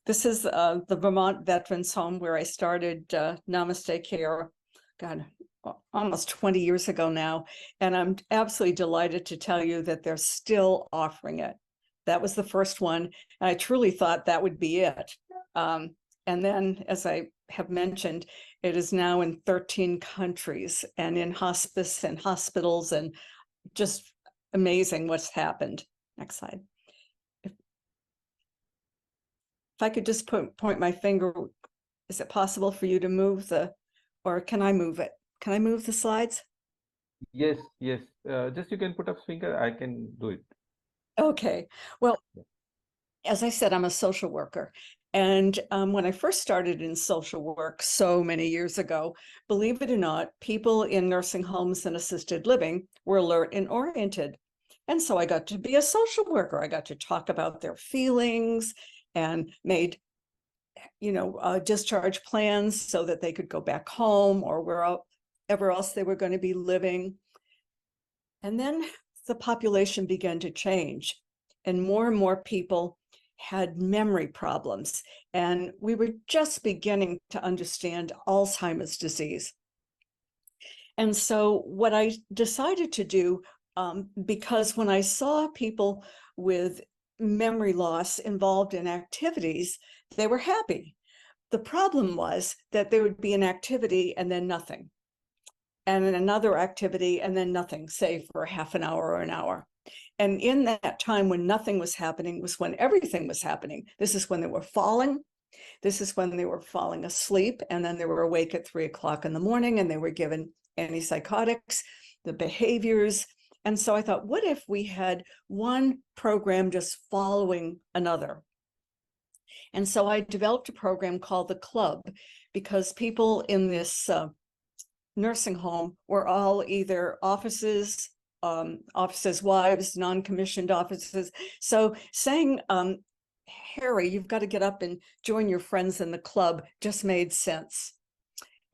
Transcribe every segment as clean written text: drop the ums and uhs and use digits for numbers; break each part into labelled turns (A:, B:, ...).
A: This is the Vermont Veterans Home where I started Namaste Care, God, almost 20 years ago now. And I'm absolutely delighted to tell you that they're still offering it. That was the first one. And I truly thought that would be it. And then, as I have mentioned, it is now in 13 countries and in hospice and hospitals, and just amazing what's happened. Next slide. If I could just point my finger, is it possible for you to move or can I move it? Can I move the slides?
B: Yes. Just you can put up finger, I can do it.
A: Okay. Well, as I said, I'm a social worker. And when I first started in social work so many years ago, believe it or not, people in nursing homes and assisted living were alert and oriented. And so I got to be a social worker. I got to talk about their feelings and made, discharge plans so that they could go back home or wherever else they were going to be living. And then the population began to change, and more people had memory problems. And we were just beginning to understand Alzheimer's disease. And so what I decided to do, because when I saw people with memory loss involved in activities, they were happy. The problem was that there would be an activity and then nothing, and then another activity and then nothing, say for half an hour or an hour. And in that time when nothing was happening was when everything was happening. This is when they were falling. This is when they were falling asleep, and then they were awake at 3 o'clock in the morning, and they were given antipsychotics, the behaviors. And so I thought, what if we had one program just following another? And so I developed a program called the Club, because people in this nursing home were all either offices, wives, non-commissioned offices. So saying, Harry, you've got to get up and join your friends in the club just made sense.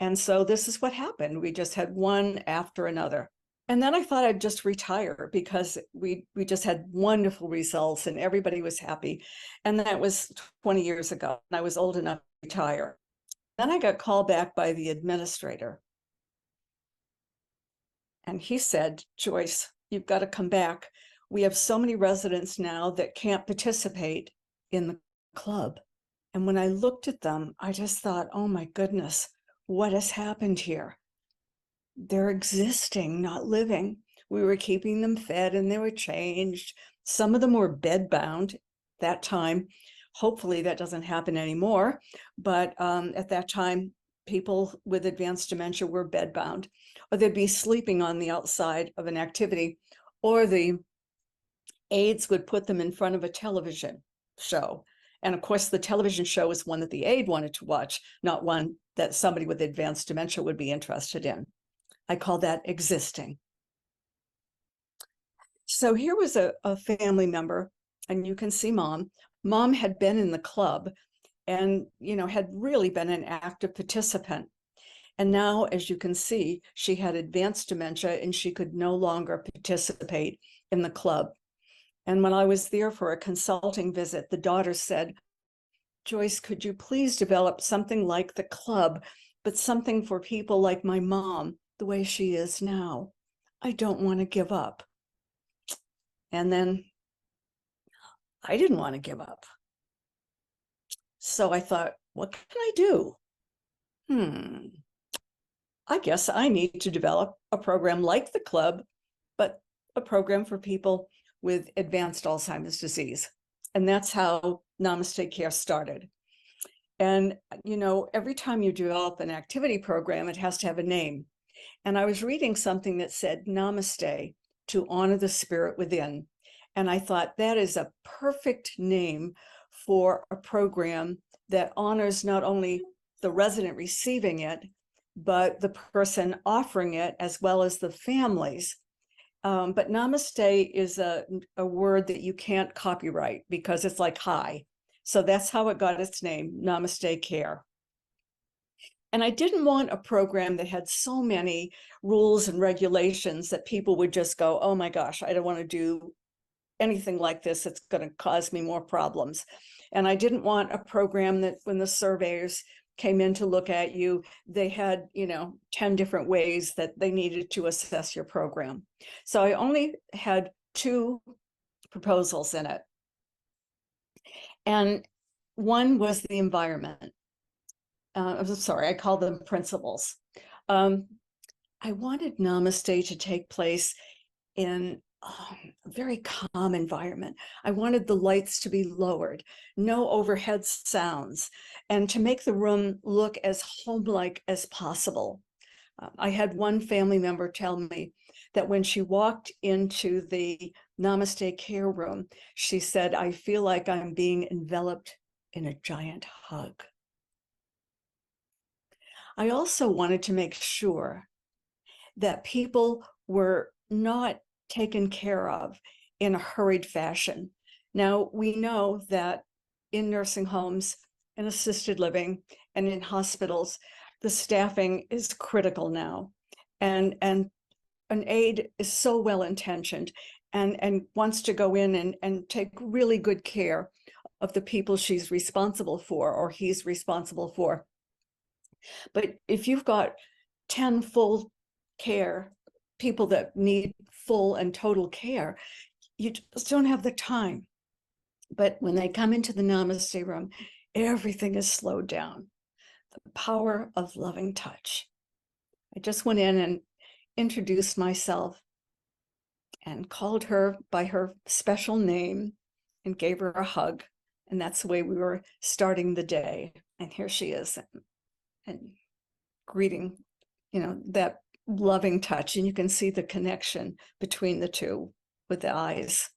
A: And so this is what happened. We just had one after another. And then I thought I'd just retire, because we just had wonderful results and everybody was happy. And that was 20 years ago, and I was old enough to retire. Then I got called back by the administrator. And he said, Joyce, you've got to come back. We have so many residents now that can't participate in the club. And when I looked at them, I just thought, oh my goodness, what has happened here? They're existing, not living. We were keeping them fed and they were changed. Some of them were bedbound that time. Hopefully that doesn't happen anymore. But at that time, people with advanced dementia were bedbound, or they'd be sleeping on the outside of an activity, or the aides would put them in front of a television show. And of course, the television show is one that the aide wanted to watch, not one that somebody with advanced dementia would be interested in. I call that existing. So here was a family member, and you can see mom. Mom had been in the club and, had really been an active participant. And now, as you can see, she had advanced dementia and she could no longer participate in the club. And when I was there for a consulting visit, the daughter said, Joyce, could you please develop something like the club, but something for people like my mom, the way she is now? I don't want to give up. And then I didn't want to give up. So I thought, what can I do? I guess I need to develop a program like the club, but a program for people with advanced Alzheimer's disease. And that's how Namaste Care started. And, every time you develop an activity program, it has to have a name. And I was reading something that said Namaste, to honor the spirit within. And I thought that is a perfect name for a program that honors not only the resident receiving it, but the person offering it, as well as the families. But Namaste is a word that you can't copyright because it's like hi. So that's how it got its name, Namaste Care. And I didn't want a program that had so many rules and regulations that people would just go, oh my gosh, I don't want to do anything like this. It's going to cause me more problems. And I didn't want a program that when the surveyors came in to look at you, they had, 10 different ways that they needed to assess your program. So I only had 2 proposals in it. And one was the environment. I'm sorry, I call them principles. I wanted Namaste to take place in a very calm environment. I wanted the lights to be lowered, no overhead sounds, and to make the room look as home-like as possible. I had one family member tell me that when she walked into the Namaste care room, she said, "I feel like I'm being enveloped in a giant hug." I also wanted to make sure that people were not taken care of in a hurried fashion. Now, we know that in nursing homes, in assisted living, and in hospitals, the staffing is critical now. And an aide is so well-intentioned and wants to go in and take really good care of the people she's responsible for or he's responsible for. But if you've got 10 full care people that need full and total care, you just don't have the time. But when they come into the Namaste room, everything is slowed down. The power of loving touch. I just went in and introduced myself and called her by her special name and gave her a hug. And that's the way we were starting the day. And here she is, and greeting, that loving touch. And you can see the connection between the two with the eyes.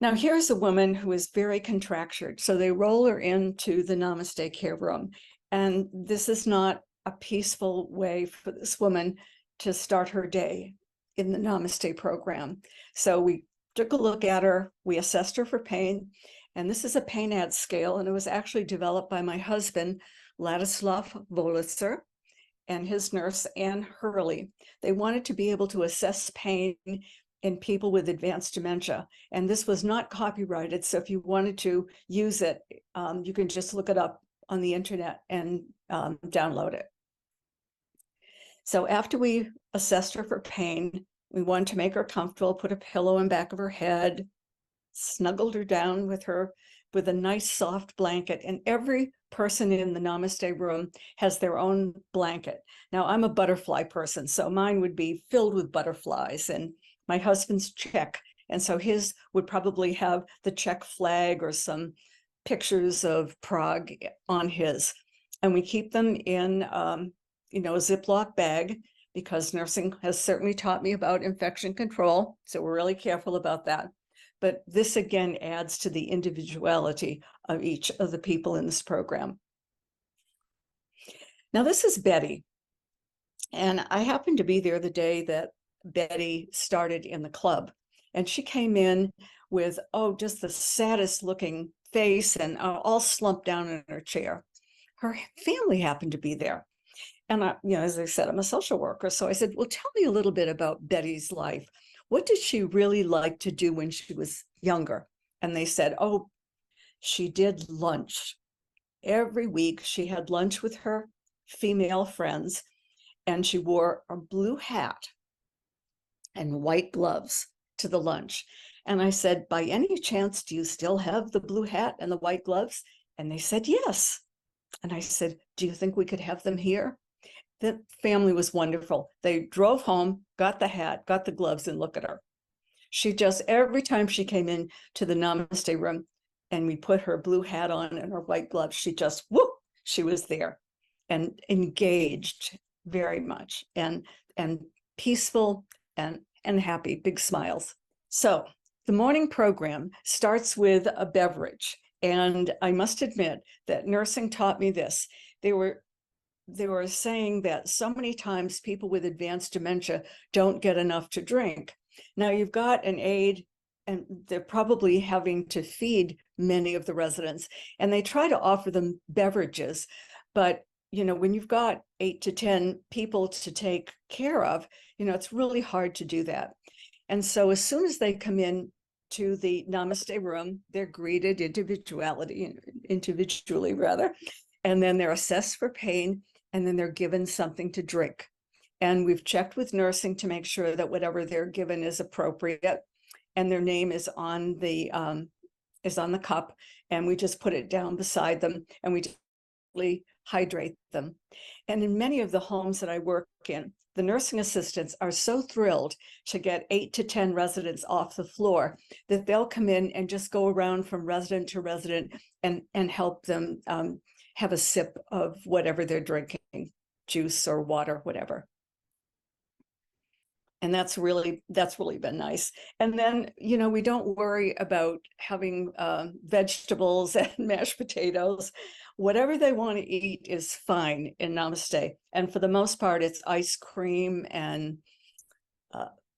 A: Now, here's a woman who is very contractured. So they roll her into the Namaste care room. And this is not a peaceful way for this woman to start her day in the Namaste program. So we took a look at her, we assessed her for pain, and this is a pain ad scale, and it was actually developed by my husband, Ladislav Volitzer, and his nurse, Anne Hurley. They wanted to be able to assess pain in people with advanced dementia, and this was not copyrighted, so if you wanted to use it, you can just look it up on the internet and download it. So after we assessed her for pain, we wanted to make her comfortable, put a pillow in back of her head, snuggled her down with a nice soft blanket. And every person in the Namaste room has their own blanket. Now, I'm a butterfly person, so mine would be filled with butterflies, and my husband's Czech. And so his would probably have the Czech flag or some pictures of Prague on his. And we keep them in a Ziploc bag, because nursing has certainly taught me about infection control. So we're really careful about that. But this again adds to the individuality of each of the people in this program. Now, this is Betty. And I happened to be there the day that Betty started in the club. And she came in with, just the saddest looking face and all slumped down in her chair. Her family happened to be there. And as I said, I'm a social worker. So I said, well, tell me a little bit about Betty's life. What did she really like to do when she was younger? And they said, she did lunch. Every week she had lunch with her female friends, and she wore a blue hat and white gloves to the lunch. And I said, by any chance, do you still have the blue hat and the white gloves? And they said, yes. And I said, do you think we could have them here? The family was wonderful. They drove home, got the hat, got the gloves, and look at her. She just, every time she came in to the Namaste room and we put her blue hat on and her white gloves, she just, whoop, she was there and engaged very much and peaceful and happy, big smiles. So the morning program starts with a beverage. And I must admit that nursing taught me this. They were saying that so many times people with advanced dementia don't get enough to drink. Now you've got an aide, and they're probably having to feed many of the residents, and they try to offer them beverages. But, when you've got 8 to 10 people to take care of, it's really hard to do that. And so as soon as they come in to the Namaste room. They're greeted individually rather, and then they're assessed for pain, and then they're given something to drink. And we've checked with nursing to make sure that whatever they're given is appropriate, and their name is on the cup, and we just put it down beside them, and we gently hydrate them. And in many of the homes that I work in, the nursing assistants are so thrilled to get 8 to 10 residents off the floor that they'll come in and just go around from resident to resident and help them have a sip of whatever they're drinking, juice or water, whatever. And that's really been nice. And then, we don't worry about having vegetables and mashed potatoes. Whatever they want to eat is fine in Namaste. And for the most part, it's ice cream and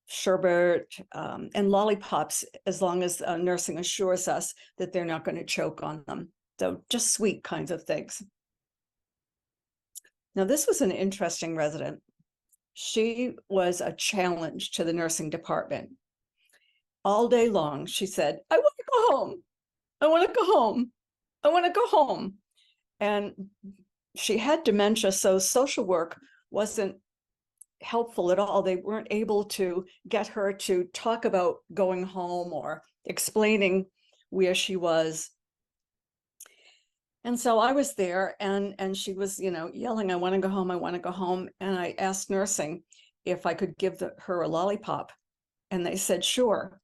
A: sherbet and lollipops, as long as nursing assures us that they're not going to choke on them. So just sweet kinds of things. Now, this was an interesting resident. She was a challenge to the nursing department. All day long, she said, I want to go home. I want to go home. I want to go home. And she had dementia, so social work wasn't helpful at all. They weren't able to get her to talk about going home or explaining where she was. And so I was there, and she was, yelling, I want to go home, I want to go home. And I asked nursing if I could give her a lollipop. And they said, sure,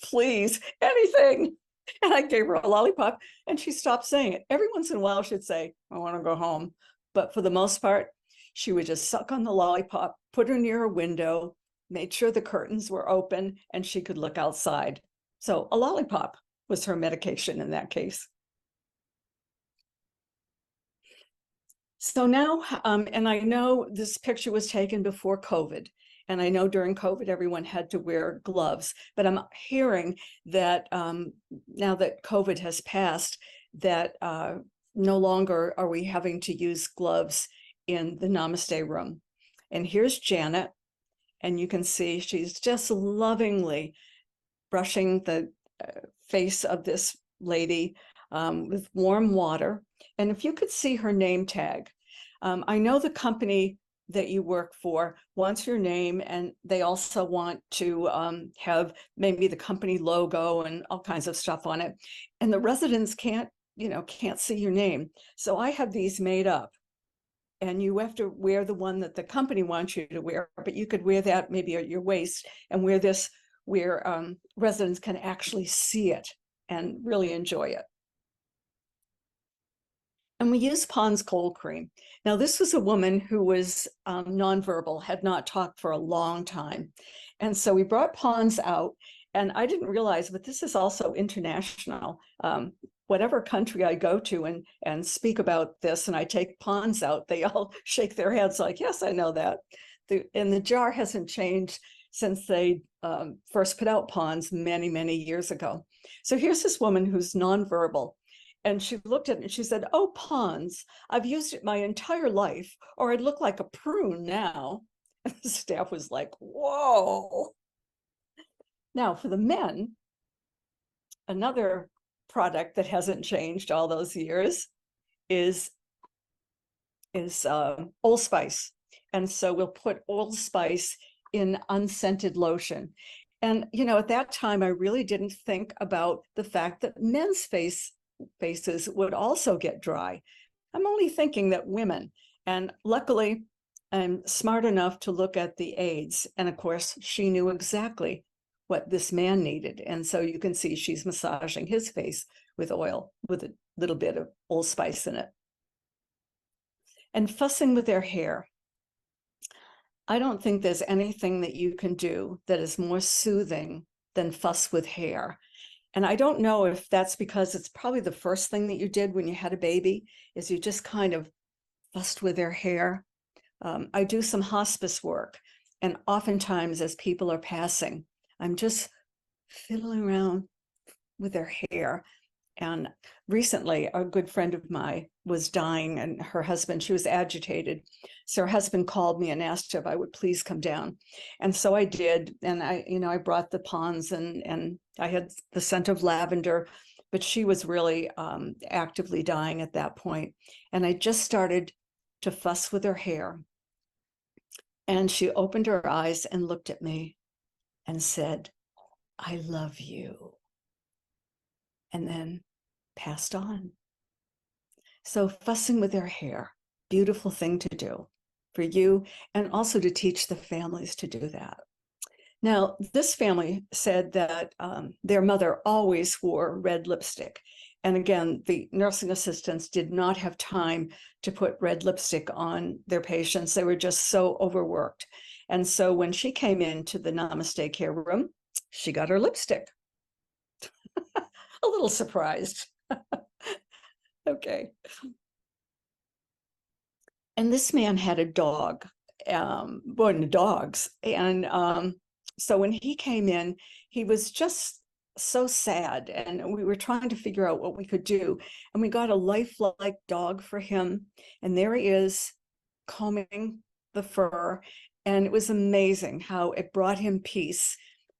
A: please, anything. And I gave her a lollipop, and she stopped saying it. Every once in a while, she'd say, I want to go home. But for the most part, she would just suck on the lollipop, put her near a window, made sure the curtains were open, and she could look outside. So a lollipop was her medication in that case. So now, and I know this picture was taken before COVID, and I know during COVID, everyone had to wear gloves, but I'm hearing that now that COVID has passed, that no longer are we having to use gloves in the Namaste room. And here's Janet, and you can see she's just lovingly brushing the face of this lady with warm water. And if you could see her name tag, I know the company that you work for wants your name, and they also want to have maybe the company logo and all kinds of stuff on it. And the residents can't see your name. So I have these made up, and you have to wear the one that the company wants you to wear, but you could wear that maybe at your waist and wear this where residents can actually see it and really enjoy it. And we use Pond's cold cream. Now, this was a woman who was nonverbal, had not talked for a long time. And so we brought Pond's out, and I didn't realize, but this is also international. Whatever country I go to and speak about this, and I take Pond's out, they all shake their heads like, yes, I know that. And the jar hasn't changed since they first put out Pond's many, many years ago. So here's this woman who's nonverbal. And she looked at it and she said, oh, Pond's, I've used it my entire life, or I'd look like a prune now. And the staff was like, whoa. Now, for the men, another product that hasn't changed all those years is allspice. And so we'll put allspice in unscented lotion. And, at that time, I really didn't think about the fact that men's faces would also get dry. I'm only thinking that women, and luckily I'm smart enough to look at the aids. And of course, she knew exactly what this man needed. And so you can see she's massaging his face with oil, with a little bit of allspice in it. And fussing with their hair. I don't think there's anything that you can do that is more soothing than fuss with hair. And I don't know if that's because it's probably the first thing that you did when you had a baby, is you just kind of fussed with their hair. I do some hospice work, and oftentimes as people are passing, I'm just fiddling around with their hair. And recently, a good friend of mine was dying, and her husband, she was agitated. So her husband called me and asked if I would please come down. And so I did. And I brought the ponds, and I had the scent of lavender, but she was really actively dying at that point. And I just started to fuss with her hair. And she opened her eyes and looked at me and said, "I love you." And then passed on. So fussing with their hair, beautiful thing to do for you, and also to teach the families to do that. Now, this family said that their mother always wore red lipstick. And again, the nursing assistants did not have time to put red lipstick on their patients. They were just so overworked. And so when she came into the Namaste care room, she got her lipstick. A little surprised. Okay. And this man had a dog, dogs. And so when he came in, he was just so sad. And we were trying to figure out what we could do. And we got a lifelike dog for him. And there he is, combing the fur. And it was amazing how it brought him peace.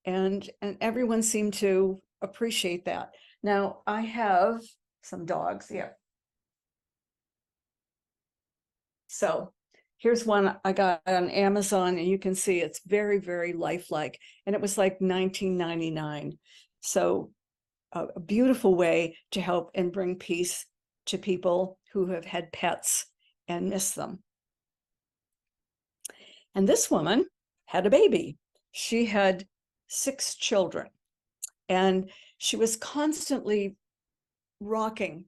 A: And everyone seemed to appreciate that. Now, I have some dogs here. So here's one I got on Amazon, and you can see it's very, very lifelike. And it was like $19.99. So a beautiful way to help and bring peace to people who have had pets and miss them. And this woman had a baby. She had 6 children, and she was constantly rocking,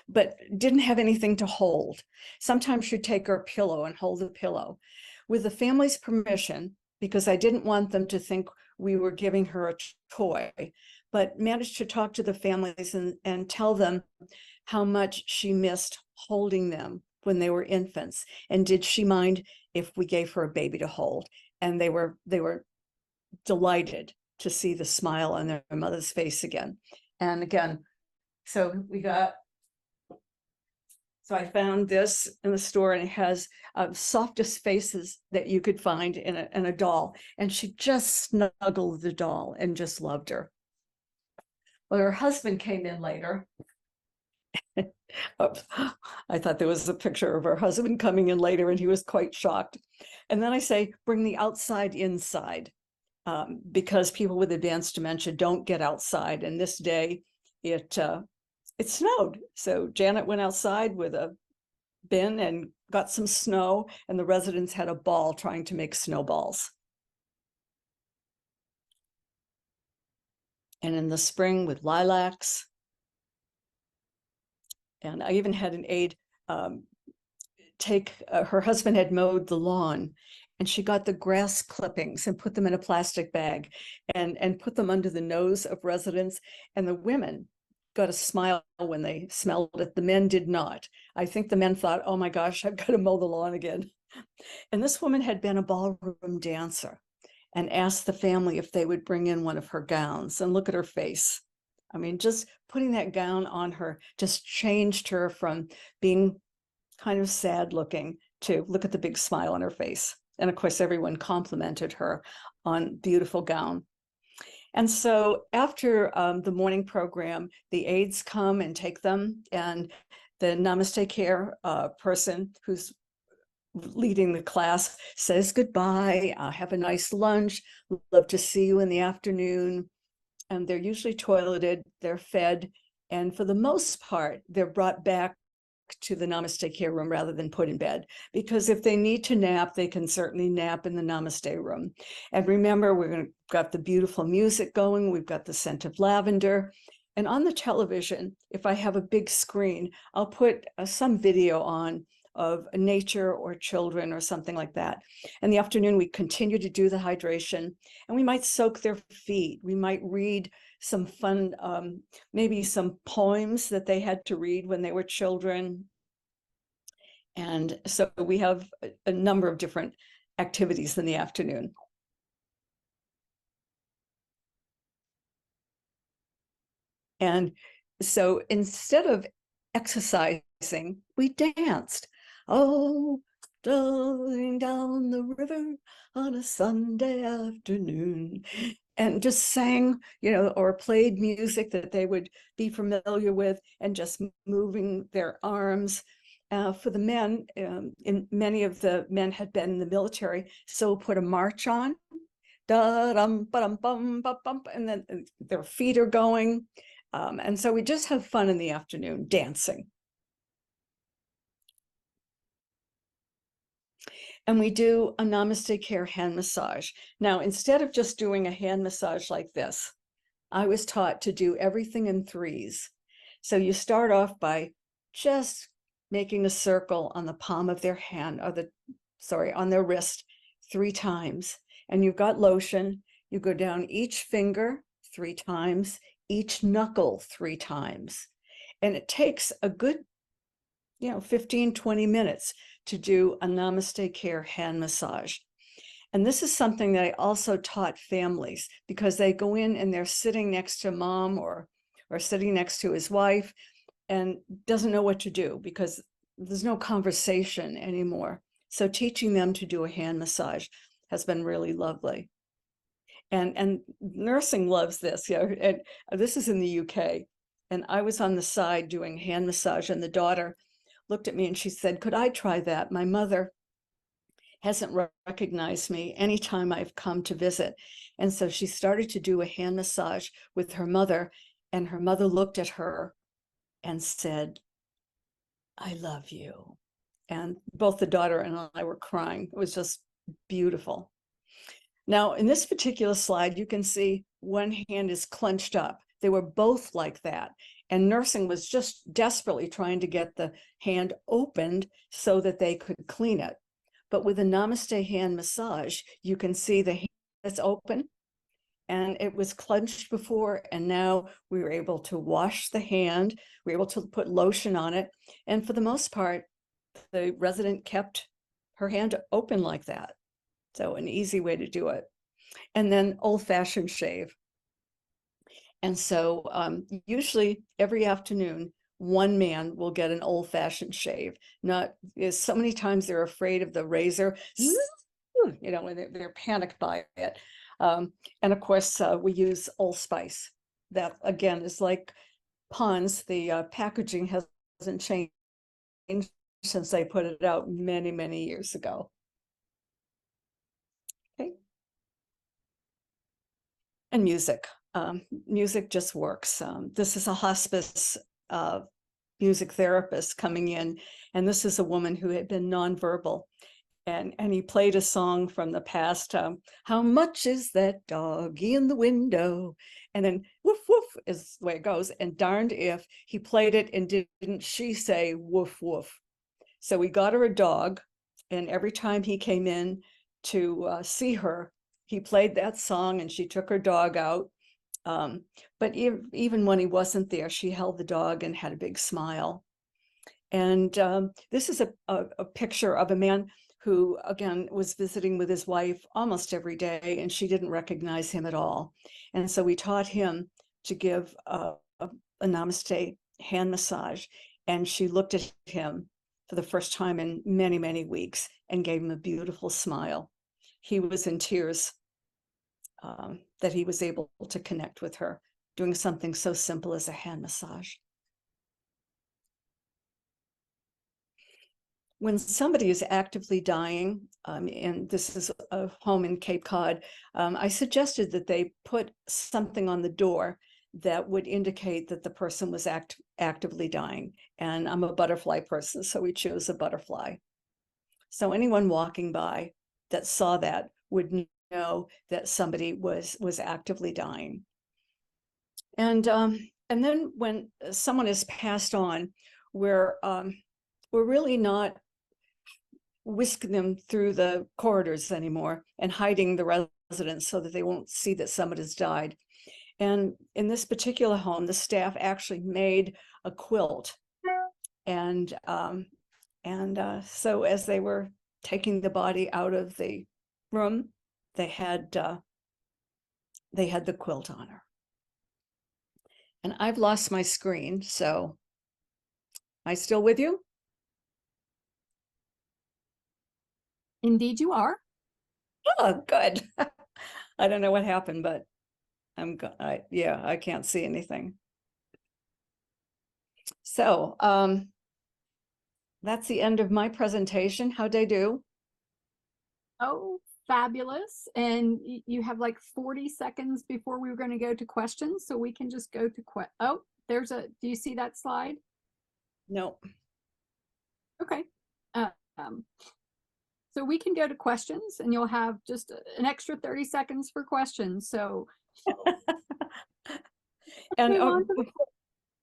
A: but didn't have anything to hold. Sometimes she'd take her pillow and hold the pillow. With the family's permission, because I didn't want them to think we were giving her a toy, but managed to talk to the families and tell them how much she missed holding them when they were infants. And did she mind if we gave her a baby to hold? And they were delighted to see the smile on their mother's face again. And again, so I found this in the store, and it has softest faces that you could find in a doll. And she just snuggled the doll and just loved her. Well, her husband came in later. Oops. I thought there was a picture of her husband coming in later, and he was quite shocked. And then I say, bring the outside inside, because people with advanced dementia don't get outside. And this day, it snowed. So Janet went outside with a bin and got some snow, and the residents had a ball trying to make snowballs. And in the spring with lilacs. And I even had an aide take, her husband had mowed the lawn, and she got the grass clippings and put them in a plastic bag and put them under the nose of residents. And the women got a smile when they smelled it. The men did not. I think the men thought, oh my gosh, I've got to mow the lawn again. And this woman had been a ballroom dancer and asked the family if they would bring in one of her gowns, and look at her face. I mean, just putting that gown on her just changed her from being kind of sad looking to look at the big smile on her face. And of course, everyone complimented her on beautiful gown. And so after the morning program, the aides come and take them, and the Namaste care person who's leading the class says goodbye, have a nice lunch, love to see you in the afternoon. And they're usually toileted, they're fed, and for the most part, they're brought back to the Namaste care room rather than put in bed, because if they need to nap, they can certainly nap in the Namaste room. And remember, got the beautiful music going, we've got the scent of lavender. And on the television, if I have a big screen, I'll put some video on of nature or children or something like that. In the afternoon, we continue to do the hydration, and we might soak their feet. We might read some fun, maybe some poems that they had to read when they were children. And so we have a number of different activities in the afternoon. And So instead of exercising, we danced. Oh, darling, down the river on a Sunday afternoon, and just sang, or played music that they would be familiar with, and just moving their arms. For the men, many of the men had been in the military, so put a march on, da-dum, ba-dum, bum, ba-bum, and then their feet are going. And so we just have fun in the afternoon dancing. And we do a Namaste Care hand massage. Now, instead of just doing a hand massage like this, I was taught to do everything in threes. So you start off by just making a circle on the palm of their hand, on their wrist 3 times. And you've got lotion. You go down each finger 3 times, each knuckle 3 times. And it takes a good 15, 20 minutes to do a Namaste Care hand massage. And this is something that I also taught families, because they go in and they're sitting next to mom or sitting next to his wife and doesn't know what to do because there's no conversation anymore. So teaching them to do a hand massage has been really lovely. And nursing loves this. And this is in the UK. And I was on the side doing hand massage, and the daughter looked at me and she said, "Could I try that? My mother hasn't recognized me anytime I've come to visit." And so she started to do a hand massage with her mother, and her mother looked at her and said, "I love you." And both the daughter and I were crying. It was just beautiful. Now, in this particular slide, you can see one hand is clenched up. They were both like that. And nursing was just desperately trying to get the hand opened so that they could clean it. But with a Namaste hand massage, you can see the hand is open, and it was clenched before, and now we were able to wash the hand. We were able to put lotion on it. And for the most part, the resident kept her hand open like that. So an easy way to do it. And then old-fashioned shave. And so usually every afternoon, one man will get an old-fashioned shave. Not so many times they're afraid of the razor, and they're panicked by it. And of course, we use Old Spice. That again is like Pond's. The packaging hasn't changed since they put it out many, many years ago. Okay. And music. Music just works. This is a hospice music therapist coming in, and this is a woman who had been nonverbal, and he played a song from the past. How much is that doggy in the window? And then woof woof is the way it goes. And darned if he played it and didn't she say woof woof. So we got her a dog, and every time he came in to see her, he played that song, and she took her dog out. But even when he wasn't there, she held the dog and had a big smile. And this is a picture of a man who, again, was visiting with his wife almost every day, and she didn't recognize him at all. And so we taught him to give a Namaste hand massage, and she looked at him for the first time in many, many weeks and gave him a beautiful smile. He was in tears that he was able to connect with her, doing something so simple as a hand massage. When somebody is actively dying, and this is a home in Cape Cod, I suggested that they put something on the door that would indicate that the person was actively dying. And I'm a butterfly person, so we chose a butterfly. So anyone walking by that saw that would know that somebody was actively dying. And then when someone is passed on, we're really not whisking them through the corridors anymore and hiding the residents so that they won't see that somebody's died. And in this particular home, the staff actually made a quilt. And so as they were taking the body out of the room, they had the quilt on her. And I've lost my screen, so am I still with you?
C: Indeed, you are.
A: Oh, good. I don't know what happened, but yeah, I can't see anything. So, that's the end of my presentation. How'd I do?
C: Oh, fabulous. And you have like 40 seconds before we were going to go to questions. So we can just go to oh, do you see that slide?
A: No.
C: Okay. So we can go to questions and you'll have just an extra 30 seconds for questions. So
A: And
C: move on to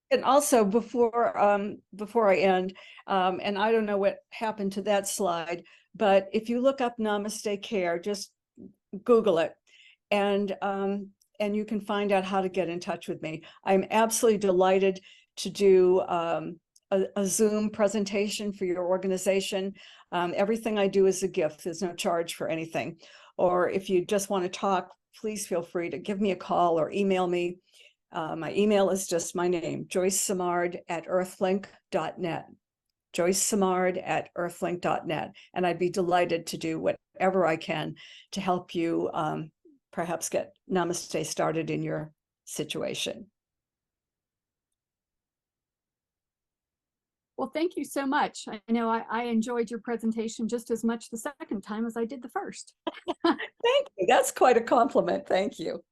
A: and also before I end, and I don't know what happened to that slide, but if you look up Namaste Care, just Google it, and you can find out how to get in touch with me. I'm absolutely delighted to do a Zoom presentation for your organization. Everything I do is a gift. There's no charge for anything. Or if you just want to talk, please feel free to give me a call or email me. My email is just my name, Joyce Simard at earthlink.net. Joyce Simard at earthlink.net. And I'd be delighted to do whatever I can to help you perhaps get Namaste started in your situation.
C: Well, thank you so much. I know I enjoyed your presentation just as much the second time as I did the first.
A: Thank you. That's quite a compliment. Thank you.